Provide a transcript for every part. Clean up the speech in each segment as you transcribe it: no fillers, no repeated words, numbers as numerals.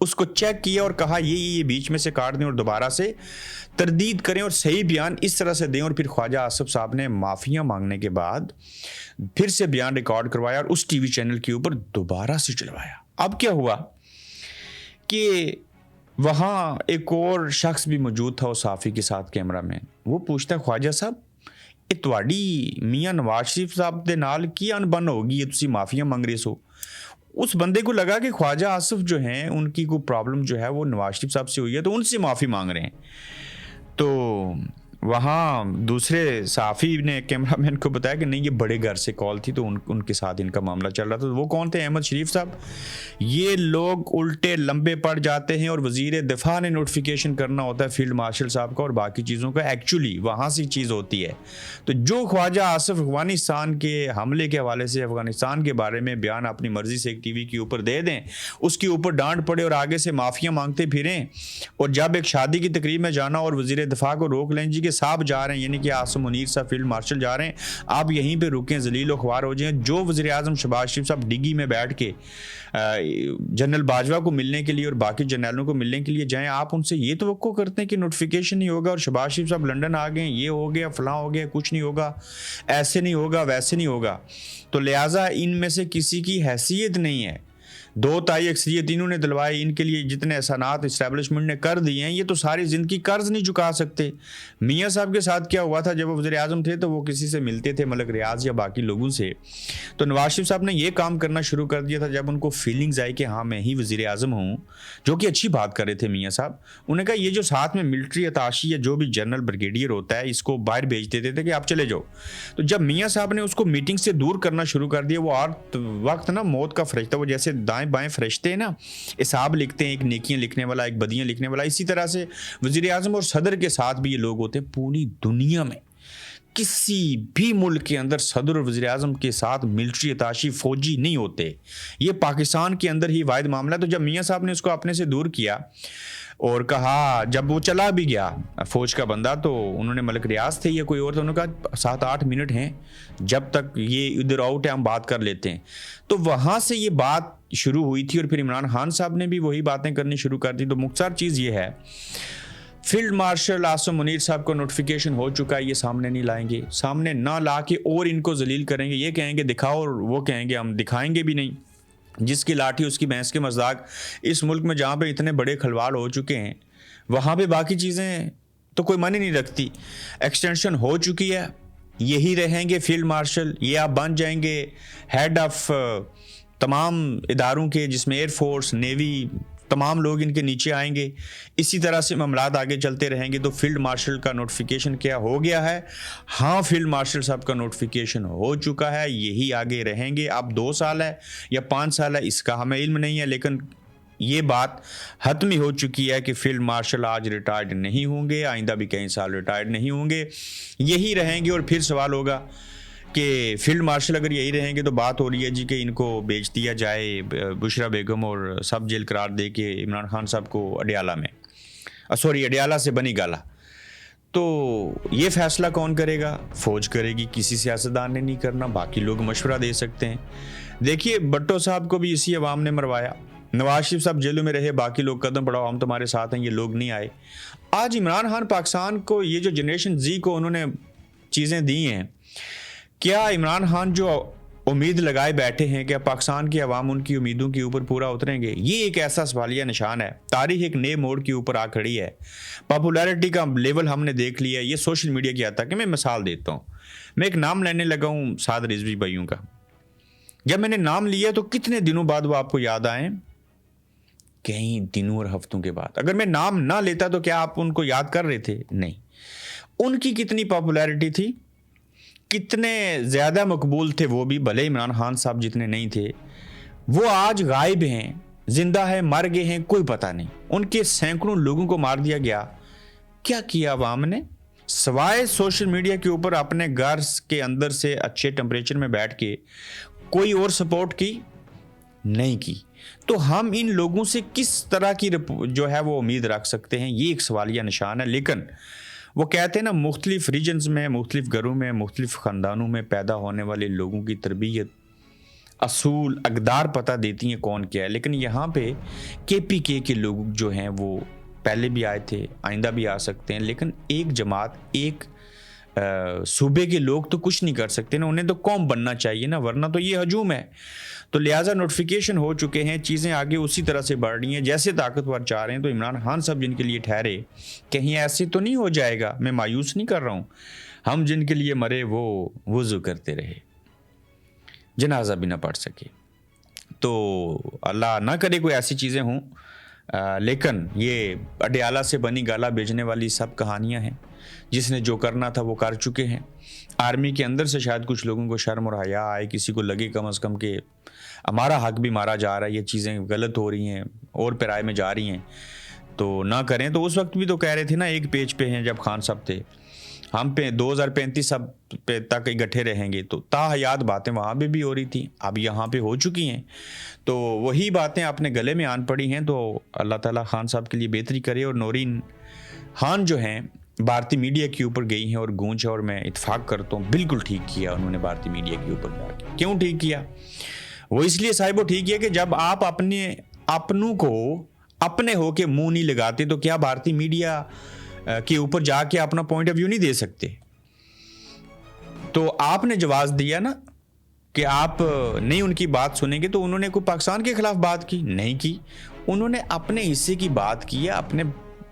اس کو چیک کیا اور کہا یہ بیچ میں سے کاٹ دیں اور دوبارہ سے تردید کریں اور صحیح بیان اس طرح سے دیں. اور پھر خواجہ آصف صاحب نے معافیاں مانگنے کے بعد پھر سے بیان ریکارڈ کروایا اور اس ٹی وی چینل کے اوپر دوبارہ سے چلوایا. اب کیا ہوا کہ وہاں ایک اور شخص بھی موجود تھا اس صحافی کے ساتھ, کیمرہ مین. وہ پوچھتا ہے خواجہ صاحب یہ تواڈی میاں نواز شریف صاحب دے نال کی انبن ہوگی, یہ تسی معافیاں مانگ رہے سو. اس بندے کو لگا کہ خواجہ آصف جو ہیں ان کی کوئی پرابلم جو ہے وہ نواز شریف صاحب سے ہوئی ہے تو ان سے معافی مانگ رہے ہیں. تو وہاں دوسرے صحافی نے کیمرہ مین کو بتایا کہ نہیں یہ بڑے گھر سے کال تھی تو ان کے ساتھ ان کا معاملہ چل رہا تھا. وہ کون تھے؟ احمد شریف صاحب. یہ لوگ الٹے لمبے پڑ جاتے ہیں اور وزیر دفاع نے نوٹیفیکیشن کرنا ہوتا ہے فیلڈ مارشل صاحب کا اور باقی چیزوں کا. ایکچولی وہاں سے چیز ہوتی ہے. تو جو خواجہ آصف افغانستان کے حملے کے حوالے سے افغانستان کے بارے میں بیان اپنی مرضی سے ایک ٹی وی کے اوپر دے دیں, اس کے اوپر ڈانٹ پڑے اور آگے سے معافیاں مانگتے پھریں, اور جب ایک شادی کی تقریب میں جانا اور وزیر دفاع کو روک لیں جی کہ صاحب جا رہے ہیں, یعنی کہ عاصم منیر صاحب فیلڈ مارشل جا رہے ہیں, آپ یہیں پہ رکیں, ذلیل و خوار ہو جائیں. جو وزیر اعظم شہباز شریف صاحب ڈگی میں بیٹھ کے جنرل باجوہ کو ملنے کے لیے اور باقی جنرلوں کو ملنے کے لیے جائیں, آپ ان سے یہ توقع کرتے ہیں کہ نوٹیفیکیشن نہیں ہوگا اور شہباز شریف صاحب لنڈن آ گئے, یہ ہو گیا فلاں ہو گیا, کچھ نہیں ہوگا, ایسے نہیں ہوگا ویسے نہیں ہوگا. تو لہٰذا ان میں سے کسی کی حیثیت نہیں ہے. 2 تائی اکثریت انہوں نے دلوائی, ان کے لیے جتنے احسانات اسٹیبلشمنٹ نے کر دیے ہیں یہ تو ساری زندگی قرض نہیں چکا سکتے. میاں صاحب کے ساتھ کیا ہوا تھا جب وہ وزیر اعظم تھے تو وہ کسی سے ملتے تھے, ملک ریاض یا باقی لوگوں سے, تو نواز شریف صاحب نے یہ کام کرنا شروع کر دیا تھا جب ان کو فیلنگز آئی کہ ہاں میں ہی وزیر اعظم ہوں, جو کہ اچھی بات کر رہے تھے میاں صاحب. انہوں نے کہا یہ جو ساتھ میں ملٹری اتاشی یا جو بھی جنرل بریگیڈیئر ہوتا ہے اس کو باہر بھیج دیتے تھے کہ آپ چلے جاؤ. تو جب میاں صاحب نے اس کو میٹنگ سے دور کرنا شروع کر دیا, وہ اور وقت نا موت کا فرشتہ, وہ جیسے دائیں بائیں فرشتے ہیں نا, حساب لکھتے ہیں, ایک نیکیاں لکھنے والا ایک بدیاں لکھنے والا, اسی طرح سے وزیر اعظم اور صدر کے ساتھ بھی یہ لوگ ہوتے ہیں. پوری دنیا میں کسی بھی ملک کے اندر صدر اور وزیر اعظم کے ساتھ ملٹری اتاشی فوجی نہیں ہوتے, یہ پاکستان کے اندر ہی واحد معاملہ. تو جب میاں صاحب نے اس کو اپنے سے دور کیا اور کہا, جب وہ چلا بھی گیا فوج کا بندہ, تو انہوں نے ملک ریاض تھے یا کوئی اور, تو انہوں نے کہا 7-8 منٹ ہیں, جب تک یہ ادھر آؤٹ ہے ہم بات کر لیتے ہیں. تو وہاں سے یہ بات شروع ہوئی تھی اور پھر عمران خان صاحب نے بھی وہی باتیں کرنی شروع کر دی. تو مختصر چیز یہ ہے, فیلڈ مارشل عاصم منیر صاحب کو نوٹیفیکیشن ہو چکا ہے, یہ سامنے نہیں لائیں گے, سامنے نہ لا کے اور ان کو ذلیل کریں گے. یہ کہیں گے دکھاؤ اور وہ کہیں گے ہم دکھائیں گے بھی نہیں. جس کی لاٹھی اس کی بھینس کے مذاق. اس ملک میں جہاں پہ اتنے بڑے کھلواڑ ہو چکے ہیں وہاں پہ باقی چیزیں تو کوئی معنی نہیں رکھتی. ایکسٹینشن ہو چکی ہے, یہی رہیں گے فیلڈ مارشل, یہ آپ بن جائیں گے ہیڈ آف تمام اداروں کے, جس میں ایئر فورس, نیوی, تمام لوگ ان کے نیچے آئیں گے. اسی طرح سے معاملات آگے چلتے رہیں گے. تو فیلڈ مارشل کا نوٹیفیکیشن کیا ہو گیا ہے؟ ہاں فیلڈ مارشل صاحب کا نوٹیفیکیشن ہو چکا ہے, یہی آگے رہیں گے. اب 2 سال ہے یا 5 سال ہے اس کا ہمیں علم نہیں ہے, لیکن یہ بات حتمی ہو چکی ہے کہ فیلڈ مارشل آج ریٹائرڈ نہیں ہوں گے, آئندہ بھی کئی سال ریٹائرڈ نہیں ہوں گے, یہی رہیں گے. اور پھر سوال ہوگا کہ فیلڈ مارشل اگر یہی رہیں گے تو بات ہو رہی ہے جی کہ ان کو بیچ دیا جائے, بشرا بیگم اور سب جیل قرار دے کے عمران خان صاحب کو اڈیالہ میں, اڈیالہ سے بنی گالا. تو یہ فیصلہ کون کرے گا؟ فوج کرے گی, کسی سیاستدان نے نہیں کرنا, باقی لوگ مشورہ دے سکتے ہیں. دیکھیے بھٹو صاحب کو بھی اسی عوام نے مروایا, نواز شریف صاحب جیلوں میں رہے, باقی لوگ قدم بڑھاؤ ہم تمہارے ساتھ ہیں, یہ لوگ نہیں آئے. آج عمران خان پاکستان کو یہ جو جنریشن زی کو انہوں نے چیزیں دی ہیں, کیا عمران خان جو امید لگائے بیٹھے ہیں کہ پاکستان کی عوام ان کی امیدوں کے اوپر پورا اتریں گے؟ یہ ایک ایسا سوالیہ نشان ہے. تاریخ ایک نئے موڑ کے اوپر آ کھڑی ہے. پاپولیرٹی کا لیول ہم نے دیکھ لیا. یہ سوشل میڈیا کی آتا ہے کہ میں مثال دیتا ہوں, میں ایک نام لینے لگا ہوں سعد رضوی بھائیوں کا. جب میں نے نام لیا تو کتنے دنوں بعد وہ آپ کو یاد آئیں؟ کئی دنوں اور ہفتوں کے بعد. اگر میں نام نہ لیتا تو کیا آپ ان کو یاد کر رہے تھے؟ نہیں. ان کی کتنی پاپولیرٹی تھی, کتنے زیادہ مقبول تھے وہ بھی, بھلے عمران خان صاحب جتنے نہیں تھے. وہ آج غائب ہیں, زندہ ہیں, مر گئے ہیں, کوئی پتہ نہیں. ان کے سینکڑوں لوگوں کو مار دیا گیا. کیا کیا عوام نے؟ سوائے سوشل میڈیا کے اوپر اپنے گھر کے اندر سے اچھے ٹمپریچر میں بیٹھ کے کوئی اور سپورٹ کی نہیں کی. تو ہم ان لوگوں سے کس طرح کی جو ہے وہ امید رکھ سکتے ہیں؟ یہ ایک سوالیہ نشان ہے. لیکن وہ کہتے ہیں نا, مختلف ریجنز میں, مختلف گھروں میں, مختلف خاندانوں میں پیدا ہونے والے لوگوں کی تربیت اصول اقدار پتہ دیتی ہیں کون کیا ہے. لیکن یہاں پہ KPK کے لوگ جو ہیں وہ پہلے بھی آئے تھے, آئندہ بھی آ سکتے ہیں, لیکن ایک جماعت, ایک صوبے کے لوگ تو کچھ نہیں کر سکتے نا, انہیں تو قوم بننا چاہیے نا, ورنہ تو یہ ہجوم ہے. تو لہٰذا نوٹیفیکیشن ہو چکے ہیں, چیزیں آگے اسی طرح سے بڑھ رہی ہیں جیسے طاقتور چاہ رہے ہیں. تو عمران خان صاحب جن کے لیے ٹھہرے, کہیں ایسے تو نہیں ہو جائے گا, میں مایوس نہیں کر رہا ہوں, ہم جن کے لیے مرے وہ وضو کرتے رہے, جنازہ بھی نہ پڑھ سکے. تو اللہ نہ کرے کوئی ایسی چیزیں ہوں, لیکن یہ اڈیالہ سے بنی گالا بیچنے والی سب کہانیاں ہیں. جس نے جو کرنا تھا وہ کر چکے ہیں. آرمی کے اندر سے شاید کچھ لوگوں کو شرم اور حیا آئے, کسی کو لگے کم از کم کہ ہمارا حق بھی مارا جا رہا ہے, یہ چیزیں غلط ہو رہی ہیں اور پیرائے میں جا رہی ہیں, تو نہ کریں. تو اس وقت بھی تو کہہ رہے تھے نا, ایک پیج پہ ہیں جب خان صاحب تھے, ہم پہ 2035 سب پہ تک اکٹھے رہیں گے. تو تا حیات باتیں وہاں پہ بھی ہو رہی تھیں, اب یہاں پہ ہو چکی ہیں. تو وہی باتیں اپنے گلے میں آن پڑی ہیں. تو اللہ تعالیٰ خان صاحب کے لیے بہتری کرے. اور نورین خان جو ہیں بھارتی میڈیا کے اوپر گئی ہیں اور گونج, اور میں اتفاق کرتا ہوں بالکل ٹھیک کیا انہوں نے بھارتی میڈیا کے اوپر جا کے. کیوں ٹھیک کیا؟ وہ اس لیے صاحب وہ ٹھیک کیا کہ جب آپ اپنوں کو اپنے ہو کے منہ نہیں لگاتے, تو کیا بھارتی میڈیا کے اوپر جا کے اپنا پوائنٹ آف ویو نہیں دے سکتے؟ تو آپ نے جواز دیا نا کہ آپ نہیں ان کی بات سنیں گے. تو انہوں نے کوئی پاکستان کے خلاف بات کی نہیں کی, انہوں نے اپنے حصے کی بات کی ہے, اپنے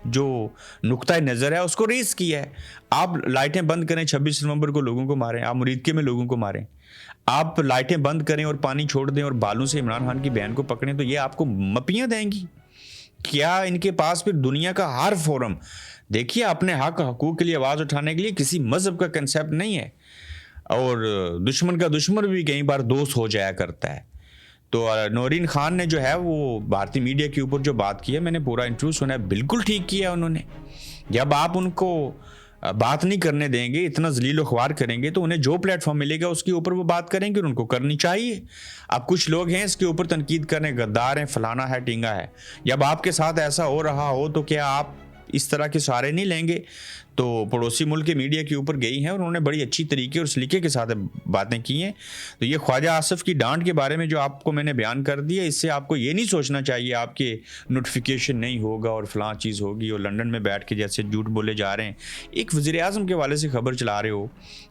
جو نقطۂ نظر ہے اس کو ریز کیا ہے. آپ لائٹیں بند کریں 26 نومبر کو لوگوں کو ماریں, آپ مریدکے میں لوگوں کو ماریں, آپ لائٹیں بند کریں اور پانی چھوڑ دیں اور بالوں سے عمران خان کی بہن کو پکڑیں, تو یہ آپ کو مپیاں دیں گی کیا؟ ان کے پاس پھر دنیا کا ہر فورم, دیکھیے اپنے حقوق کے لیے آواز اٹھانے کے لیے کسی مذہب کا کنسیپٹ نہیں ہے, اور دشمن کا دشمن بھی کئی بار دوست ہو جایا کرتا ہے. تو نورین خان نے جو ہے وہ بھارتی میڈیا کے اوپر جو بات کی ہے, میں نے پورا انٹرویو سنا ہے, بالکل ٹھیک کیا انہوں نے. جب آپ ان کو بات نہیں کرنے دیں گے, اتنا ذلیل و خوار کریں گے, تو انہیں جو پلیٹ فارم ملے گا اس کے اوپر وہ بات کریں گے, اور ان کو کرنی چاہیے. اب کچھ لوگ ہیں اس کے اوپر تنقید کریں, غدار ہیں, فلانا ہے, ٹینگا ہے. جب آپ کے ساتھ ایسا ہو رہا ہو تو کیا آپ اس طرح کے سہارے نہیں لیں گے؟ تو پڑوسی ملک کے میڈیا کے اوپر گئی ہیں اور انہوں نے بڑی اچھی طریقے اور سلیقے کے ساتھ باتیں کی ہیں. تو یہ خواجہ آصف کی ڈانٹ کے بارے میں جو آپ کو میں نے بیان کر دیا, اس سے آپ کو یہ نہیں سوچنا چاہیے آپ کے نوٹیفیکیشن نہیں ہوگا اور فلاں چیز ہوگی, اور لنڈن میں بیٹھ کے جیسے جھوٹ بولے جا رہے ہیں. ایک وزیر اعظم کے والے سے خبر چلا رہے ہو,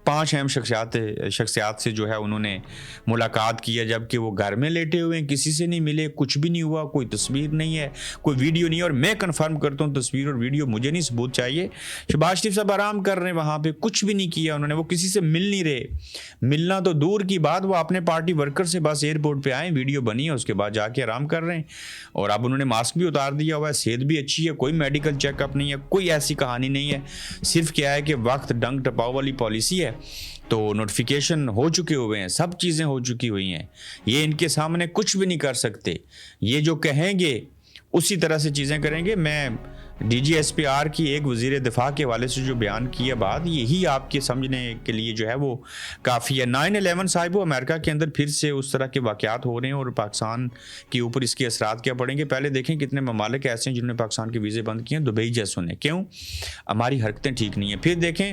5 اہم شخصیات سے جو ہے انہوں نے ملاقات کی ہے, جبکہ وہ گھر میں لیٹے ہوئے ہیں, کسی سے نہیں ملے, کچھ بھی نہیں ہوا, کوئی تصویر نہیں ہے, کوئی ویڈیو نہیں ہے. اور میں کنفرم کرتا ہوں تصویر اور ویڈیو مجھے نہیں ثبوت چاہیے. شہباز شریف صاحب آرام کر رہے ہیں وہاں پہ, کچھ بھی نہیں کیا انہوں نے, وہ کسی سے مل نہیں رہے, ملنا تو دور کی بات, وہ اپنے پارٹی ورکر سے بس ایئرپورٹ پہ آئے, ویڈیو بنی ہے, اس کے بعد جا کے آرام کر رہے ہیں. اور اب انہوں نے ماسک بھی اتار دیا ہوا ہے, صحت بھی اچھی ہے, کوئی میڈیکل چیک اپ نہیں ہے, کوئی ایسی کہانی نہیں ہے. صرف کیا ہے کہ وقت ڈنگ ٹپاؤ والی پالیسی ہے. تو نوٹیفیکیشن ہو چکے ہوئے ہیں, سب چیزیں ہو چکی ہوئی ہیں, یہ ان کے سامنے کچھ بھی نہیں کر سکتے. یہ جو کہیں گے اسی طرح سے چیزیں کریں گے. میں DGSPR کی ایک وزیر دفاع کے حوالے سے جو بیان کیا بات, یہی آپ کے سمجھنے کے لیے جو ہے وہ کافی ہے. 9/11 صاحب امریکہ کے اندر پھر سے اس طرح کے واقعات ہو رہے ہیں, اور پاکستان کے اوپر اس کے اثرات کیا پڑیں گے. پہلے دیکھیں کتنے ممالک ایسے ہیں جنہوں نے پاکستان کے ویزے بند کیے ہیں, دبئی جیسوں نے. کیوں؟ ہماری حرکتیں ٹھیک نہیں ہیں. پھر دیکھیں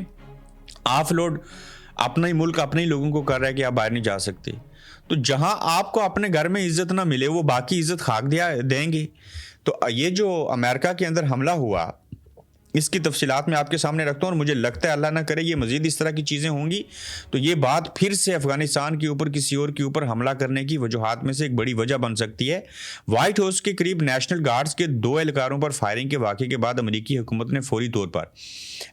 آف لوڈ اپنا ہی ملک اپنے ہی لوگوں کو کر رہا ہے کہ آپ باہر نہیں جا سکتے. تو جہاں آپ کو اپنے گھر میں عزت نہ ملے, وہ باقی عزت خاک دیں گے. تو یہ جو امریکہ کے اندر حملہ ہوا, اس کی تفصیلات میں آپ کے سامنے رکھتا ہوں, اور مجھے لگتا ہے اللہ نہ کرے یہ مزید اس طرح کی چیزیں ہوں گی تو یہ بات پھر سے افغانستان کے اوپر کسی اور کے اوپر حملہ کرنے کی وجوہات میں سے ایک بڑی وجہ بن سکتی ہے. وائٹ ہاؤس کے قریب نیشنل گارڈز کے 2 اہلکاروں پر فائرنگ کے واقعے کے بعد امریکی حکومت نے فوری طور پر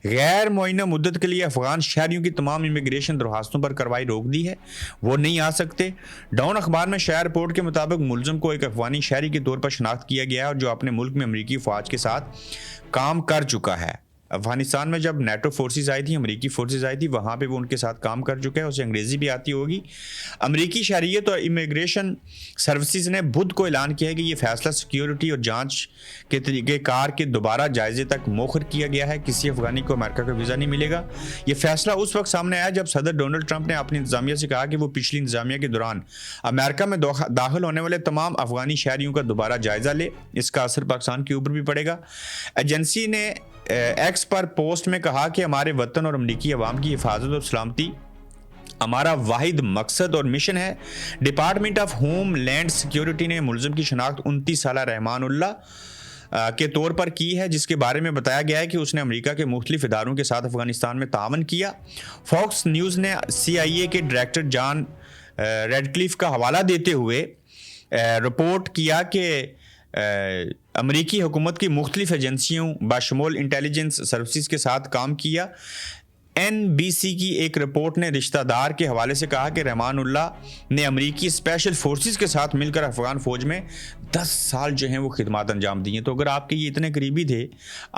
غیر معینہ مدت کے لیے افغان شہریوں کی تمام امیگریشن درخواستوں پر کارروائی روک دی ہے, وہ نہیں آ سکتے. ڈاؤن اخبار میں شائع رپورٹ کے مطابق ملزم کو ایک افغانی شہری کے طور پر شناخت کیا گیا ہے, اور جو اپنے ملک میں امریکی فوج کے ساتھ کام کر چکا ہے. افغانستان میں جب نیٹو فورسز آئی تھی, امریکی فورسز آئی تھی, وہاں پہ وہ ان کے ساتھ کام کر چکا ہے, اسے انگریزی بھی آتی ہوگی. امریکی شہریت اور امیگریشن سروسز نے بدھ کو اعلان کیا ہے کہ یہ فیصلہ سیکیورٹی اور جانچ کے طریقہ کار کے دوبارہ جائزے تک مؤخر کیا گیا ہے. کسی افغانی کو امریکہ کا ویزا نہیں ملے گا. یہ فیصلہ اس وقت سامنے آیا جب صدر ڈونلڈ ٹرمپ نے اپنی انتظامیہ سے کہا کہ وہ پچھلی انتظامیہ کے دوران امریکہ میں داخل ہونے والے تمام افغانی شہریوں کا دوبارہ جائزہ لے. اس کا اثر پاکستان کے اوپر بھی پڑے گا. ایجنسی نے ایکس پر پوسٹ میں کہا کہ ہمارے وطن اور امریکی عوام کی حفاظت اور سلامتی ہمارا واحد مقصد اور مشن ہے۔ Department of homeland security نے ملزم کی شناخت 29 سالہ رحمان اللہ کے طور پر کی ہے، جس کے بارے میں بتایا گیا ہے کہ اس نے امریکہ کے مختلف اداروں کے ساتھ افغانستان میں تعاون کیا۔ فاکس نیوز نے CIA کے ڈائریکٹر جان ریڈکلیف کا حوالہ دیتے ہوئے رپورٹ کیا کہ امریکی حکومت کی مختلف ایجنسیوں بشمول انٹیلیجنس سروسز کے ساتھ کام کیا۔ NBC کی ایک رپورٹ نے رشتہ دار کے حوالے سے کہا کہ رحمان اللہ نے امریکی اسپیشل فورسز کے ساتھ مل کر افغان فوج میں 10 سال جو ہیں وہ خدمات انجام دی ہیں۔ تو اگر آپ کے یہ اتنے قریبی تھے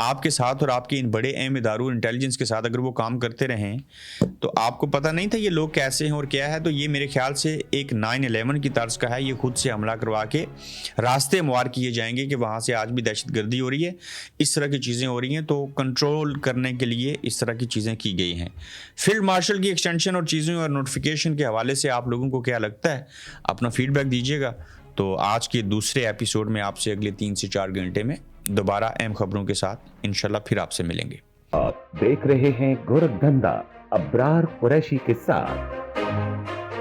آپ کے ساتھ اور آپ کے ان بڑے اہم اداروں انٹیلیجنس کے ساتھ اگر وہ کام کرتے رہیں تو آپ کو پتہ نہیں تھا یہ لوگ کیسے ہیں اور کیا ہے، تو یہ میرے خیال سے ایک 9/11 کی طرز کا ہے۔ یہ خود سے حملہ کروا کے راستے ہموار کیے جائیں گے کہ وہاں سے آج بھی دہشت گردی ہو رہی ہے، اس طرح کی چیزیں ہو رہی ہیں، تو کنٹرول کرنے کے لیے اس طرح کی چیزیں کی گئی ہیں۔ فیلڈ مارشل کی ایکسٹینشن اور چیزوں اور نوٹیفیکیشن کے حوالے سے آپ لوگوں کو کیا لگتا ہے؟ اپنا فیڈ بیک دیجیے گا۔ تو آج کے دوسرے ایپیسوڈ میں آپ سے اگلے 3 سے 4 گھنٹے میں دوبارہ اہم خبروں کے ساتھ انشاءاللہ پھر آپ سے ملیں گے۔ آپ دیکھ رہے ہیں گورکھ دھندا ابرار قریشی کے ساتھ۔